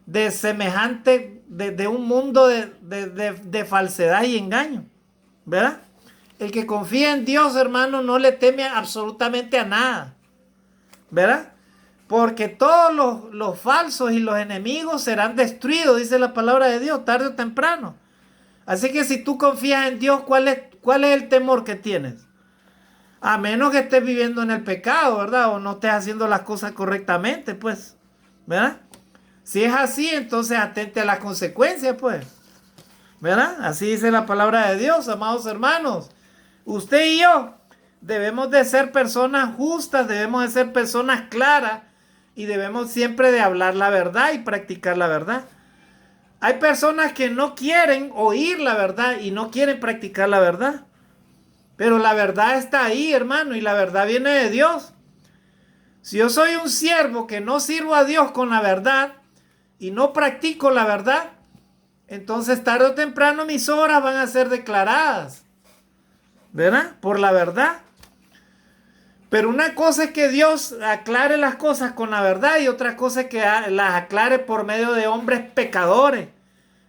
de semejante, de un mundo de falsedad y engaño, ¿verdad? El que confía en Dios, hermano, no le teme absolutamente a nada, ¿verdad? Porque todos los falsos y los enemigos serán destruidos, dice la palabra de Dios, tarde o temprano. Así que si tú confías en Dios, ¿cuál es el temor que tienes? A menos que estés viviendo en el pecado, ¿verdad? O no estés haciendo las cosas correctamente, pues, ¿verdad? Si es así, entonces atente a las consecuencias, pues, ¿verdad? Así dice la palabra de Dios, amados hermanos. Usted y yo debemos de ser personas justas, debemos de ser personas claras y debemos siempre de hablar la verdad y practicar la verdad. Hay personas que no quieren oír la verdad y no quieren practicar la verdad. Pero la verdad está ahí, hermano, y la verdad viene de Dios. Si yo soy un siervo que no sirvo a Dios con la verdad y no practico la verdad, entonces tarde o temprano mis obras van a ser declaradas, ¿verdad? Por la verdad. Pero una cosa es que Dios aclare las cosas con la verdad y otra cosa es que las aclare por medio de hombres pecadores,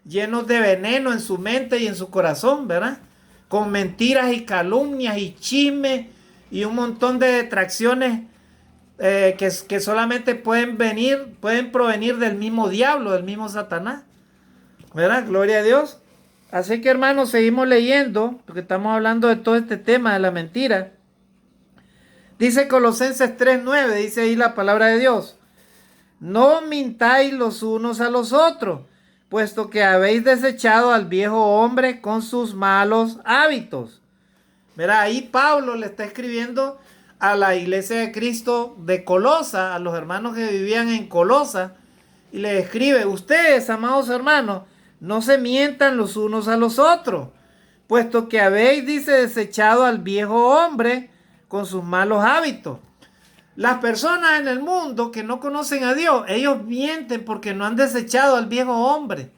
llenos de veneno en su mente y en su corazón, ¿verdad? Con mentiras y calumnias y chismes y un montón de detracciones que solamente pueden provenir del mismo diablo, del mismo Satanás, ¿verdad? Gloria a Dios. Así que, hermanos, seguimos leyendo, porque estamos hablando de todo este tema de la mentira. Dice Colosenses 3:9, dice ahí la palabra de Dios: no mintáis los unos a los otros, puesto que habéis desechado al viejo hombre con sus malos hábitos. Mira, ahí Pablo le está escribiendo a la iglesia de Cristo de Colosa, a los hermanos que vivían en Colosa, y le escribe: ustedes, amados hermanos, no se mientan los unos a los otros, puesto que habéis, dice, desechado al viejo hombre con sus malos hábitos. Las personas en el mundo que no conocen a Dios, ellos mienten porque no han desechado al viejo hombre.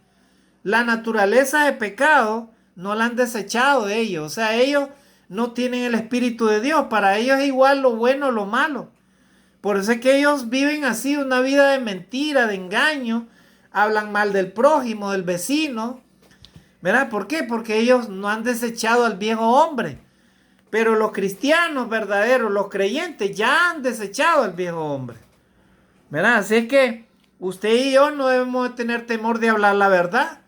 La naturaleza de pecado no la han desechado de ellos. O sea, ellos no tienen el Espíritu de Dios. Para ellos es igual lo bueno o lo malo. Por eso es que ellos viven así una vida de mentira, de engaño. Hablan mal del prójimo, del vecino. ¿Verdad? ¿Por qué? Porque ellos no han desechado al viejo hombre. Pero los cristianos verdaderos, los creyentes, ya han desechado al viejo hombre. ¿Verdad? Así es que usted y yo no debemos tener temor de hablar la verdad.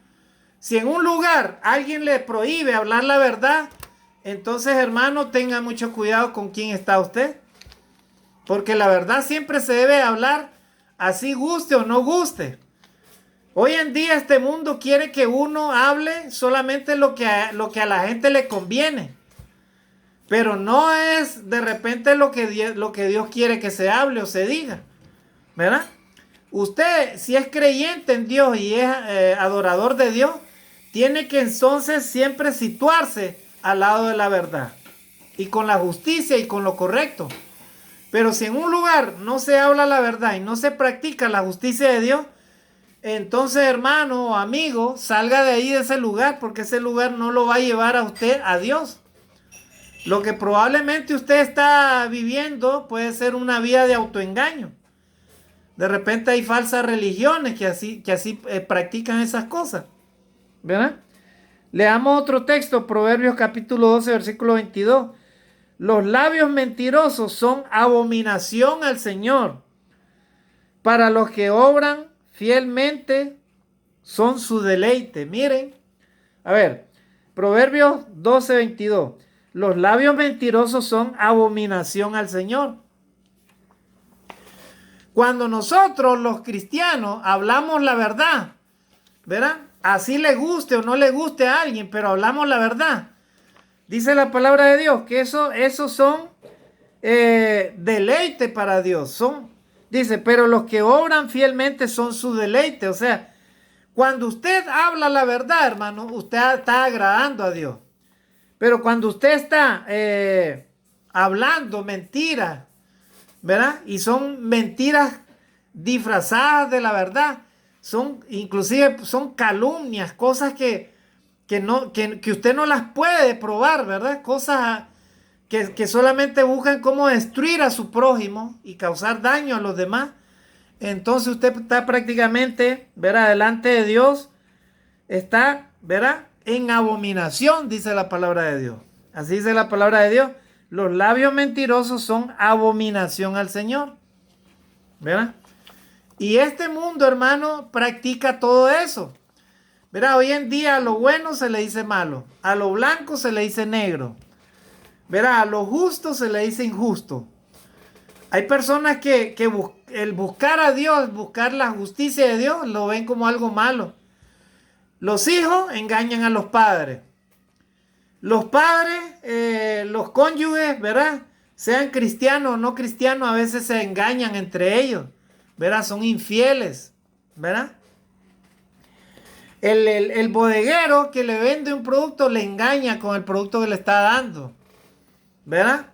Si en un lugar alguien le prohíbe hablar la verdad, entonces, hermano, tenga mucho cuidado con quién está usted. Porque la verdad siempre se debe hablar, así guste o no guste. Hoy en día este mundo quiere que uno hable solamente lo que a la gente le conviene. Pero no es de repente lo que Dios quiere que se hable o se diga, ¿verdad? Usted, si es creyente en Dios y es adorador de Dios, tiene que entonces siempre situarse al lado de la verdad y con la justicia y con lo correcto. Pero si en un lugar no se habla la verdad y no se practica la justicia de Dios, entonces, hermano o amigo, salga de ahí, de ese lugar, porque ese lugar no lo va a llevar a usted a Dios. Lo que probablemente usted está viviendo puede ser una vida de autoengaño. De repente hay falsas religiones que así practican esas cosas, ¿verdad? Leamos otro texto, Proverbios capítulo 12, versículo 22. Los labios mentirosos son abominación al Señor. Para los que obran fielmente son su deleite. Miren, a ver, Proverbios 12, 22. Los labios mentirosos son abominación al Señor. Cuando nosotros los cristianos hablamos la verdad, ¿verdad? Así le guste o no le guste a alguien, pero hablamos la verdad. Dice la palabra de Dios que esos son deleite para Dios. Dice, pero los que obran fielmente son su deleite. O sea, cuando usted habla la verdad, hermano, usted está agradando a Dios. Pero cuando usted está hablando mentiras, ¿verdad? Y son mentiras disfrazadas de la verdad. Inclusive son calumnias, cosas que usted no las puede probar, ¿verdad? Cosas que solamente buscan cómo destruir a su prójimo y causar daño a los demás. Entonces usted está prácticamente, ¿verdad? Delante de Dios, está, ¿verdad? En abominación, dice la palabra de Dios. Así dice la palabra de Dios. Los labios mentirosos son abominación al Señor, ¿verdad? Y este mundo, hermano, practica todo eso. ¿Verdad? Hoy en día a lo bueno se le dice malo, a lo blanco se le dice negro, ¿verdad? A lo justo se le dice injusto. Hay personas que el buscar a Dios, buscar la justicia de Dios, lo ven como algo malo. Los hijos engañan a los padres. Los padres, los cónyuges, ¿verdad? Sean cristianos o no cristianos, a veces se engañan entre ellos, ¿verdad? Son infieles, ¿verdad? El bodeguero que le vende un producto le engaña con el producto que le está dando, ¿verdad?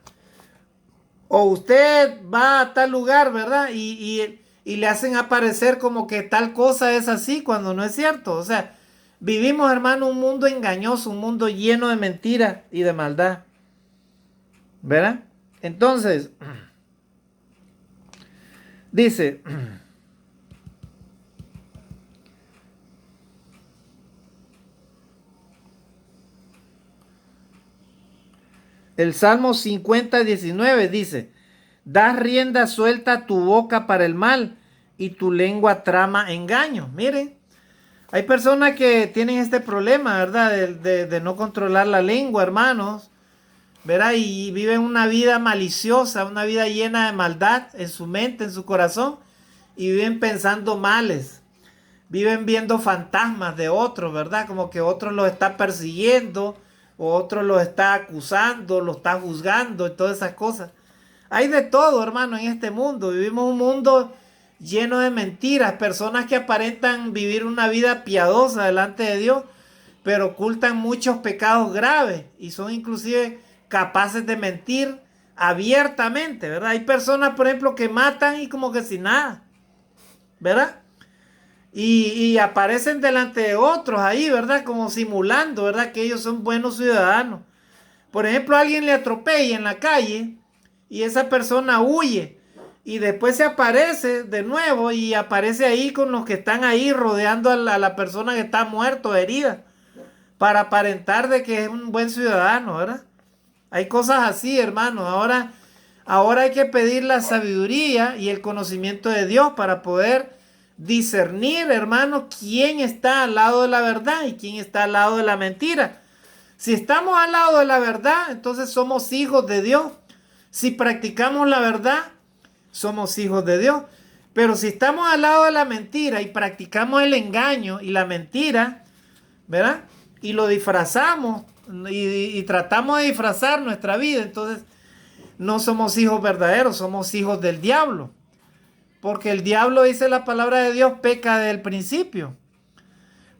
O usted va a tal lugar, ¿verdad? Y le hacen aparecer como que tal cosa es así cuando no es cierto. O sea, vivimos, hermano, un mundo engañoso, un mundo lleno de mentiras y de maldad, ¿verdad? Entonces, dice, el Salmo 50:19 dice, das rienda suelta a tu boca para el mal y tu lengua trama engaño. Miren, hay personas que tienen este problema, ¿verdad? De no controlar la lengua, hermanos, ¿verdad? Y viven una vida maliciosa, una vida llena de maldad en su mente, en su corazón, y viven pensando males. Viven viendo fantasmas de otros, ¿verdad? Como que otro los está persiguiendo, o otro los está acusando, los está juzgando y todas esas cosas. Hay de todo, hermano, en este mundo. Vivimos un mundo lleno de mentiras, personas que aparentan vivir una vida piadosa delante de Dios, pero ocultan muchos pecados graves y son inclusive capaces de mentir abiertamente, ¿verdad? Hay personas, por ejemplo, que matan y como que sin nada, ¿verdad? Y aparecen delante de otros ahí, ¿verdad? Como simulando, ¿verdad? Que ellos son buenos ciudadanos. Por ejemplo, alguien le atropella en la calle y esa persona huye y después se aparece de nuevo y aparece ahí con los que están ahí rodeando a la persona que está muerta o herida para aparentar de que es un buen ciudadano, ¿verdad? Hay cosas así, hermano. Ahora hay que pedir la sabiduría y el conocimiento de Dios para poder discernir, hermano, quién está al lado de la verdad y quién está al lado de la mentira. Si estamos al lado de la verdad, entonces somos hijos de Dios. Si practicamos la verdad, somos hijos de Dios. Pero si estamos al lado de la mentira y practicamos el engaño y la mentira, ¿verdad? Y lo disfrazamos y tratamos de disfrazar nuestra vida, entonces no somos hijos verdaderos, somos hijos del diablo. Porque el diablo, dice la palabra de Dios, peca desde el principio.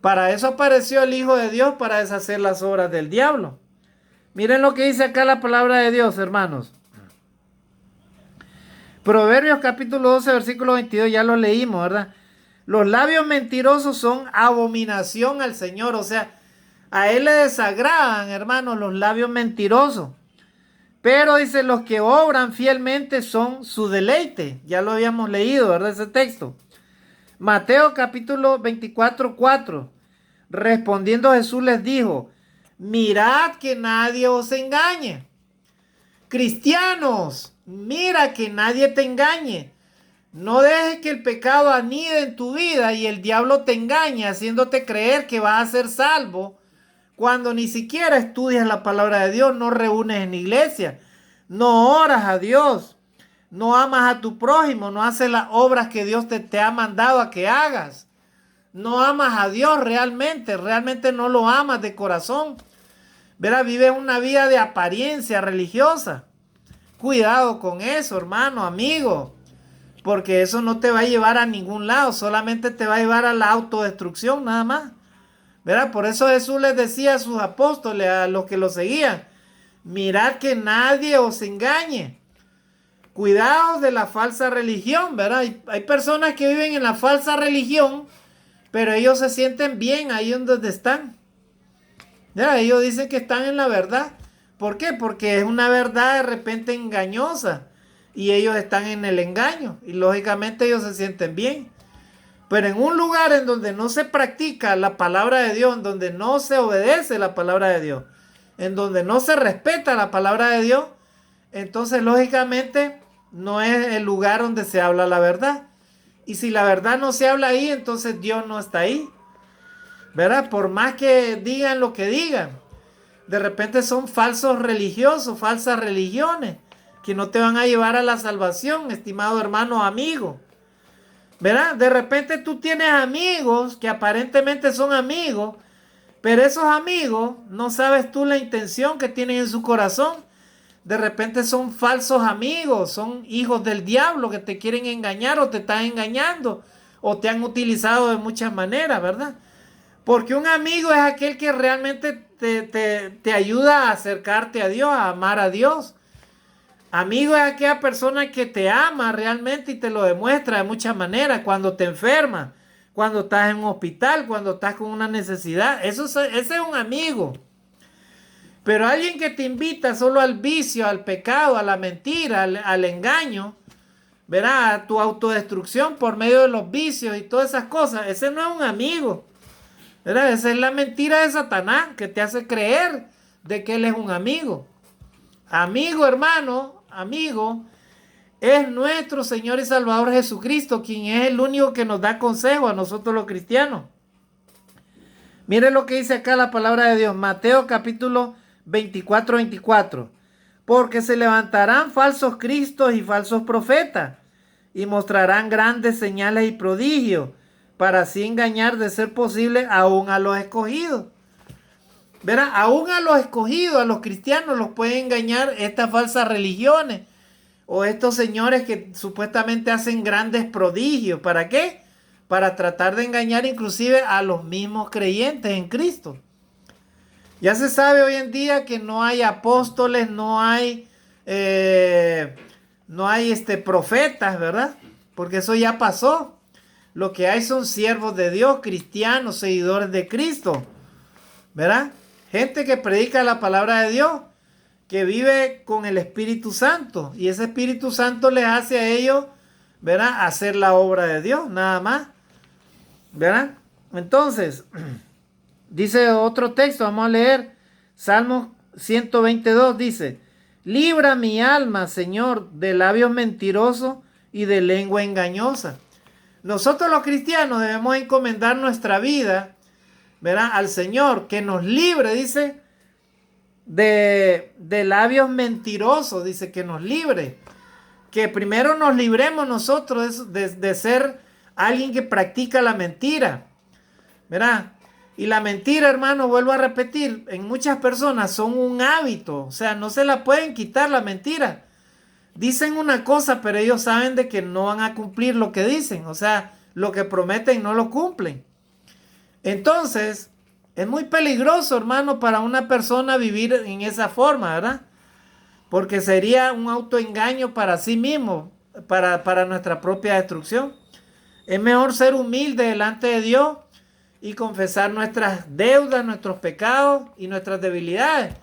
Para eso apareció el Hijo de Dios, para deshacer las obras del diablo. Miren lo que dice acá la palabra de Dios, hermanos. Proverbios capítulo 12, versículo 22, ya lo leímos, ¿verdad? Los labios mentirosos son abominación al Señor, o sea, a Él le desagradan, hermanos, los labios mentirosos. Pero dice, los que obran fielmente son su deleite. Ya lo habíamos leído, ¿verdad? Ese texto. Mateo capítulo 24:4. Respondiendo Jesús les dijo, mirad que nadie os engañe. Cristianos, mira que nadie te engañe. No dejes que el pecado anide en tu vida y el diablo te engañe haciéndote creer que vas a ser salvo cuando ni siquiera estudias la palabra de Dios, no reúnes en iglesia, no oras a Dios, no amas a tu prójimo, no haces las obras que Dios te ha mandado a que hagas. No amas a Dios realmente no lo amas de corazón. Verá, vives una vida de apariencia religiosa. Cuidado con eso, hermano, amigo, porque eso no te va a llevar a ningún lado, solamente te va a llevar a la autodestrucción nada más. ¿Verdad? Por eso Jesús les decía a sus apóstoles, a los que lo seguían, mirad que nadie os engañe. Cuidados de la falsa religión, ¿verdad? Hay personas que viven en la falsa religión, pero ellos se sienten bien ahí donde están. ¿Verdad? Ellos dicen que están en la verdad. ¿Por qué? Porque es una verdad de repente engañosa y ellos están en el engaño y lógicamente ellos se sienten bien. Pero en un lugar en donde no se practica la palabra de Dios, en donde no se obedece la palabra de Dios, en donde no se respeta la palabra de Dios, entonces lógicamente no es el lugar donde se habla la verdad. Y si la verdad no se habla ahí, entonces Dios no está ahí. ¿Verdad? Por más que digan lo que digan, de repente son falsos religiosos, falsas religiones, que no te van a llevar a la salvación, estimado hermano, amigo. ¿Verdad? De repente tú tienes amigos que aparentemente son amigos, pero esos amigos no sabes tú la intención que tienen en su corazón. De repente son falsos amigos, son hijos del diablo que te quieren engañar o te están engañando o te han utilizado de muchas maneras, ¿verdad? Porque un amigo es aquel que realmente te ayuda a acercarte a Dios, a amar a Dios. Amigo es aquella persona que te ama realmente y te lo demuestra de muchas maneras. Cuando te enfermas, cuando estás en un hospital, cuando estás con una necesidad. Ese es un amigo. Pero alguien que te invita solo al vicio, al pecado, a la mentira, al engaño, verá, a tu autodestrucción por medio de los vicios y todas esas cosas, ese no es un amigo. ¿Verdad? Esa es la mentira de Satanás que te hace creer de que él es un amigo. Amigo, hermano, amigo, es nuestro Señor y Salvador Jesucristo, quien es el único que nos da consejo a nosotros los cristianos. Mire lo que dice acá la palabra de Dios, Mateo capítulo 24. Porque se levantarán falsos cristos y falsos profetas, y mostrarán grandes señales y prodigios, para así engañar, de ser posible, aún a los escogidos. Verá, aún a los escogidos, a los cristianos, los pueden engañar estas falsas religiones o estos señores que supuestamente hacen grandes prodigios. ¿Para qué? Para tratar de engañar inclusive a los mismos creyentes en Cristo. Ya se sabe hoy en día que no hay apóstoles, no hay profetas, ¿verdad? Porque eso ya pasó. Lo que hay son siervos de Dios, cristianos, seguidores de Cristo, ¿verdad? Gente que predica la palabra de Dios, que vive con el Espíritu Santo. Y ese Espíritu Santo les hace a ellos, ¿verdad?, hacer la obra de Dios, nada más, ¿verdad? Entonces, dice otro texto, vamos a leer, Salmo 122, dice, libra mi alma, Señor, de labios mentirosos y de lengua engañosa. Nosotros los cristianos debemos encomendar nuestra vida, ¿verdad?, al Señor, que nos libre, dice, de labios mentirosos, dice que nos libre. Que primero nos libremos nosotros de ser alguien que practica la mentira, ¿verdad? Y la mentira, hermano, vuelvo a repetir, en muchas personas son un hábito, o sea, no se la pueden quitar la mentira. Dicen una cosa, pero ellos saben de que no van a cumplir lo que dicen. O sea, lo que prometen no lo cumplen. Entonces, es muy peligroso, hermano, para una persona vivir en esa forma, ¿verdad? Porque sería un autoengaño para sí mismo, para nuestra propia destrucción. Es mejor ser humilde delante de Dios y confesar nuestras deudas, nuestros pecados y nuestras debilidades.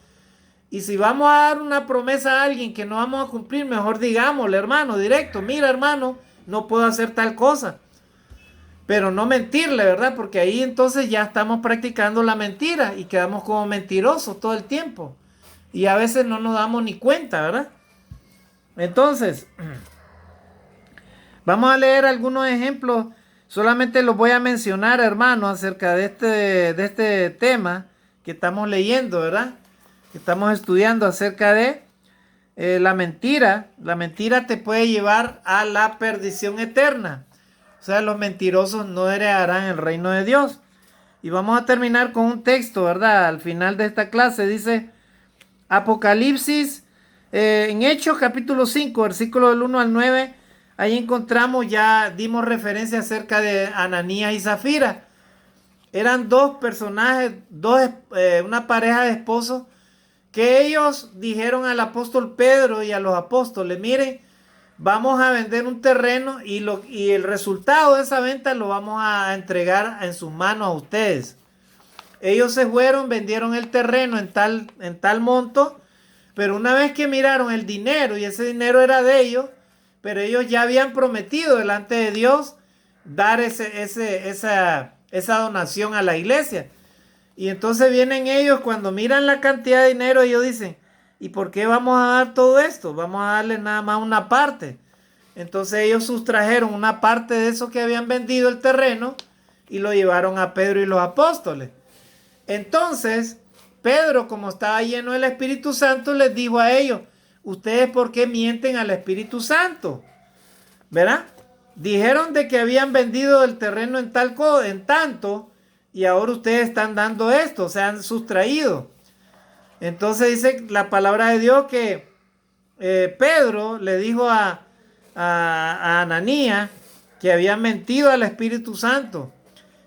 Y si vamos a dar una promesa a alguien que no vamos a cumplir, mejor digámosle, hermano, directo, mira, hermano, no puedo hacer tal cosa. Pero no mentirle, ¿verdad? Porque ahí entonces ya estamos practicando la mentira y quedamos como mentirosos todo el tiempo. Y a veces no nos damos ni cuenta, ¿verdad? Entonces, vamos a leer algunos ejemplos. Solamente los voy a mencionar, hermano, acerca de este tema que estamos leyendo, ¿verdad? Estamos estudiando acerca de la mentira. La mentira te puede llevar a la perdición eterna. O sea, los mentirosos no heredarán el reino de Dios. Y vamos a terminar con un texto, ¿verdad? Al final de esta clase dice Apocalipsis, en Hechos capítulo 5, versículo del 1 al 9. Ahí encontramos, ya dimos referencia acerca de Ananías y Zafira. Eran dos personajes, una pareja de esposos, que ellos dijeron al apóstol Pedro y a los apóstoles, miren, vamos a vender un terreno y el resultado de esa venta lo vamos a entregar en sus manos a ustedes. Ellos se fueron, vendieron el terreno en tal monto, pero una vez que miraron el dinero y ese dinero era de ellos, pero ellos ya habían prometido delante de Dios dar esa donación a la iglesia. Y entonces vienen ellos, cuando miran la cantidad de dinero, ellos dicen, ¿y por qué vamos a dar todo esto? Vamos a darle nada más una parte. Entonces ellos sustrajeron una parte de eso que habían vendido el terreno y lo llevaron a Pedro y los apóstoles. Entonces Pedro, como estaba lleno del Espíritu Santo, les dijo a ellos, ¿ustedes por qué mienten al Espíritu Santo? ¿Verdad? Dijeron de que habían vendido el terreno en tanto, y ahora ustedes están dando esto, se han sustraído. Entonces dice la palabra de Dios que Pedro le dijo a Ananías que había mentido al Espíritu Santo.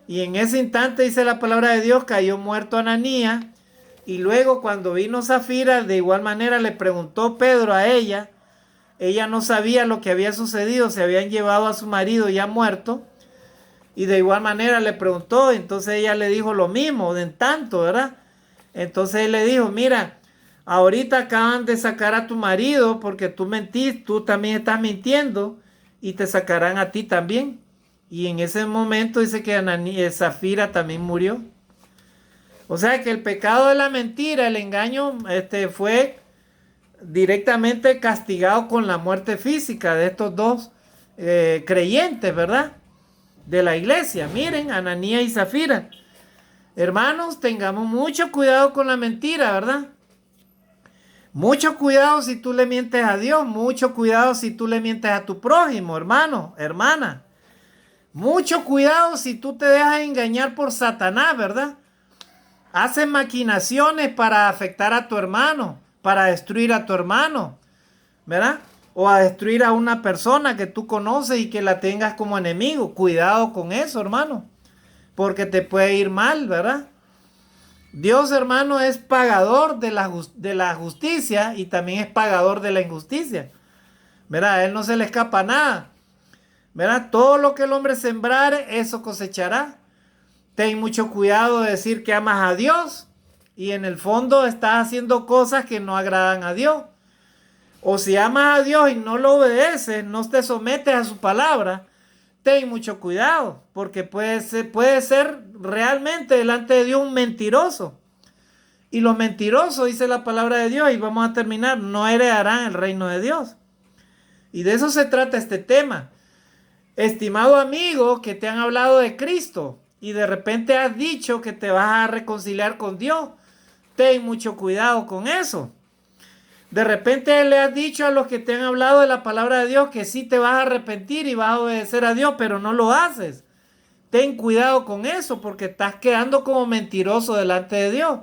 Y en ese instante, dice la palabra de Dios, cayó muerto Ananías. Y luego cuando vino Zafira, de igual manera le preguntó Pedro a ella. Ella no sabía lo que había sucedido, se habían llevado a su marido ya muerto. Y de igual manera le preguntó, entonces ella le dijo lo mismo, en tanto, ¿verdad? Entonces él le dijo, mira, ahorita acaban de sacar a tu marido porque tú mentís, tú también estás mintiendo y te sacarán a ti también. Y en ese momento dice que Zafira también murió. O sea que el pecado de la mentira, el engaño, fue directamente castigado con la muerte física de estos dos creyentes, ¿verdad? De la iglesia. Miren, Ananías y Zafira. Hermanos, tengamos mucho cuidado con la mentira, ¿verdad? Mucho cuidado si tú le mientes a Dios, mucho cuidado si tú le mientes a tu prójimo, hermano, hermana. Mucho cuidado si tú te dejas engañar por Satanás, ¿verdad? Haces maquinaciones para afectar a tu hermano, para destruir a tu hermano, ¿verdad? O a destruir a una persona que tú conoces y que la tengas como enemigo. Cuidado con eso, hermano, porque te puede ir mal, ¿verdad? Dios, hermano, es pagador de la justicia y también es pagador de la injusticia. ¿Verdad? A Él no se le escapa nada. ¿Verdad? Todo lo que el hombre sembrare, eso cosechará. Ten mucho cuidado de decir que amas a Dios y en el fondo estás haciendo cosas que no agradan a Dios. O si amas a Dios y no lo obedeces, no te sometes a su palabra, ten mucho cuidado, porque puede ser realmente delante de Dios un mentiroso. Y los mentirosos, dice la palabra de Dios, y vamos a terminar, no heredarán el reino de Dios. Y de eso se trata este tema. Estimado amigo, que te han hablado de Cristo y de repente has dicho que te vas a reconciliar con Dios, ten mucho cuidado con eso. De repente le has dicho a los que te han hablado de la palabra de Dios que sí te vas a arrepentir y vas a obedecer a Dios, pero no lo haces. Ten cuidado con eso porque estás quedando como mentiroso delante de Dios.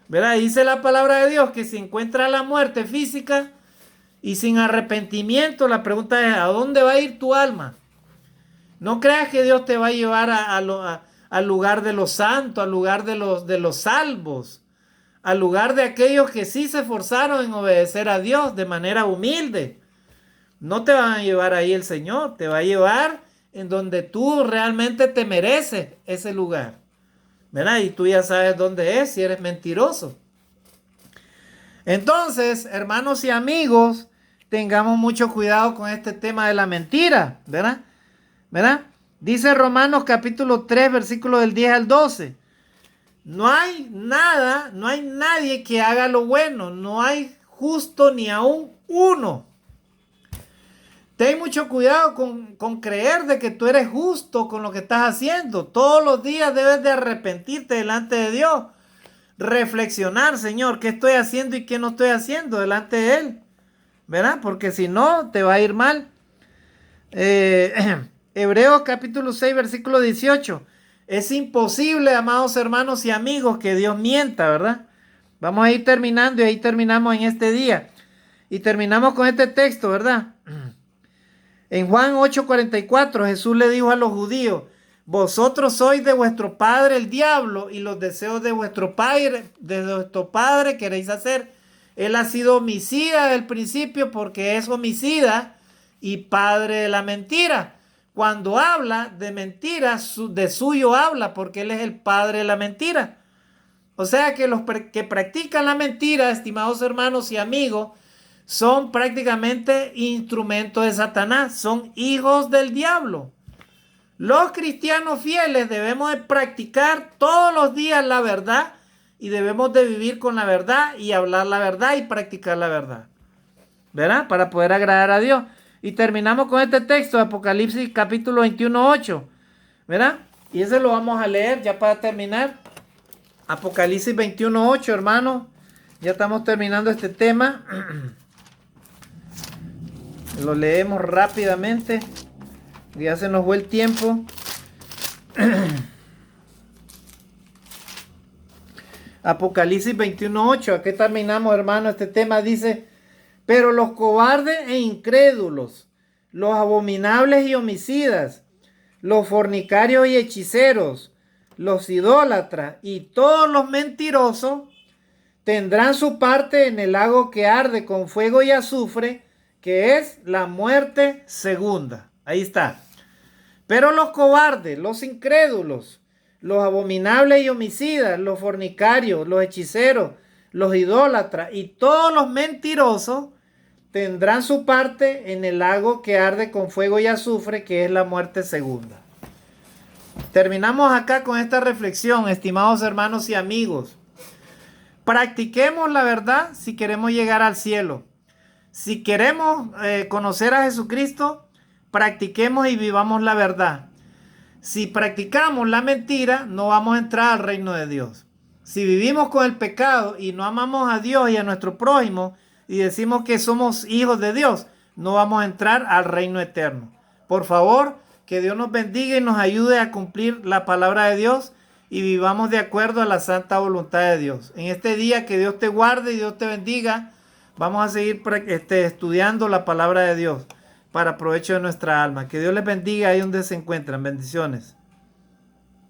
¿Verdad? Dice la palabra de Dios que si encuentra la muerte física y sin arrepentimiento, la pregunta es, ¿a dónde va a ir tu alma? No creas que Dios te va a llevar al lugar de los santos, al lugar de los salvos, al lugar de aquellos que sí se esforzaron en obedecer a Dios de manera humilde. No te van a llevar ahí el Señor, te va a llevar en donde tú realmente te mereces ese lugar. ¿Verdad? Y tú ya sabes dónde es si eres mentiroso. Entonces, hermanos y amigos, tengamos mucho cuidado con este tema de la mentira, ¿verdad? ¿Verdad? Dice Romanos capítulo 3, versículo del 10 al 12. No hay nada, no hay nadie que haga lo bueno, no hay justo ni aún uno. Ten mucho cuidado con creer de que tú eres justo con lo que estás haciendo. Todos los días debes de arrepentirte delante de Dios. Reflexionar, Señor, qué estoy haciendo y qué no estoy haciendo delante de Él. ¿Verdad? Porque si no, te va a ir mal. Hebreos capítulo 6, versículo 18. Es imposible, amados hermanos y amigos, que Dios mienta, ¿verdad? Vamos a ir terminando y ahí terminamos en este día. Y terminamos con este texto, ¿verdad? En Juan 8:44 Jesús le dijo a los judíos, vosotros sois de vuestro padre el diablo y los deseos de vuestro padre queréis hacer. Él ha sido homicida del principio porque es homicida y padre de la mentira. Cuando habla de mentira, de suyo habla porque él es el padre de la mentira. O sea que los que practican la mentira, estimados hermanos y amigos, son prácticamente instrumentos de Satanás, son hijos del diablo. Los cristianos fieles debemos de practicar todos los días la verdad y debemos de vivir con la verdad y hablar la verdad y practicar la verdad, ¿verdad? Para poder agradar a Dios. Y terminamos con este texto de Apocalipsis capítulo 21:8, ¿verdad? Y ese lo vamos a leer ya para terminar. Apocalipsis 21:8, hermano. Ya estamos terminando este tema. Lo leemos rápidamente. Ya se nos fue el tiempo. Apocalipsis 21:8. Aquí terminamos, hermano. Este tema dice: pero los cobardes e incrédulos, los abominables y homicidas, los fornicarios y hechiceros, los idólatras y todos los mentirosos tendrán su parte en el lago que arde con fuego y azufre, que es la muerte segunda. Ahí está. Pero los cobardes, los incrédulos, los abominables y homicidas, los fornicarios, los hechiceros, los idólatras y todos los mentirosos tendrán su parte en el lago que arde con fuego y azufre, que es la muerte segunda. Terminamos acá con esta reflexión, estimados hermanos y amigos. Practiquemos la verdad si queremos llegar al cielo. Si queremos conocer a Jesucristo, practiquemos y vivamos la verdad. Si practicamos la mentira, no vamos a entrar al reino de Dios. Si vivimos con el pecado y no amamos a Dios y a nuestro prójimo y decimos que somos hijos de Dios, no vamos a entrar al reino eterno. Por favor, que Dios nos bendiga y nos ayude a cumplir la palabra de Dios y vivamos de acuerdo a la santa voluntad de Dios. En este día, que Dios te guarde y Dios te bendiga. Vamos a seguir estudiando la palabra de Dios para provecho de nuestra alma. Que Dios les bendiga ahí donde se encuentran. Bendiciones.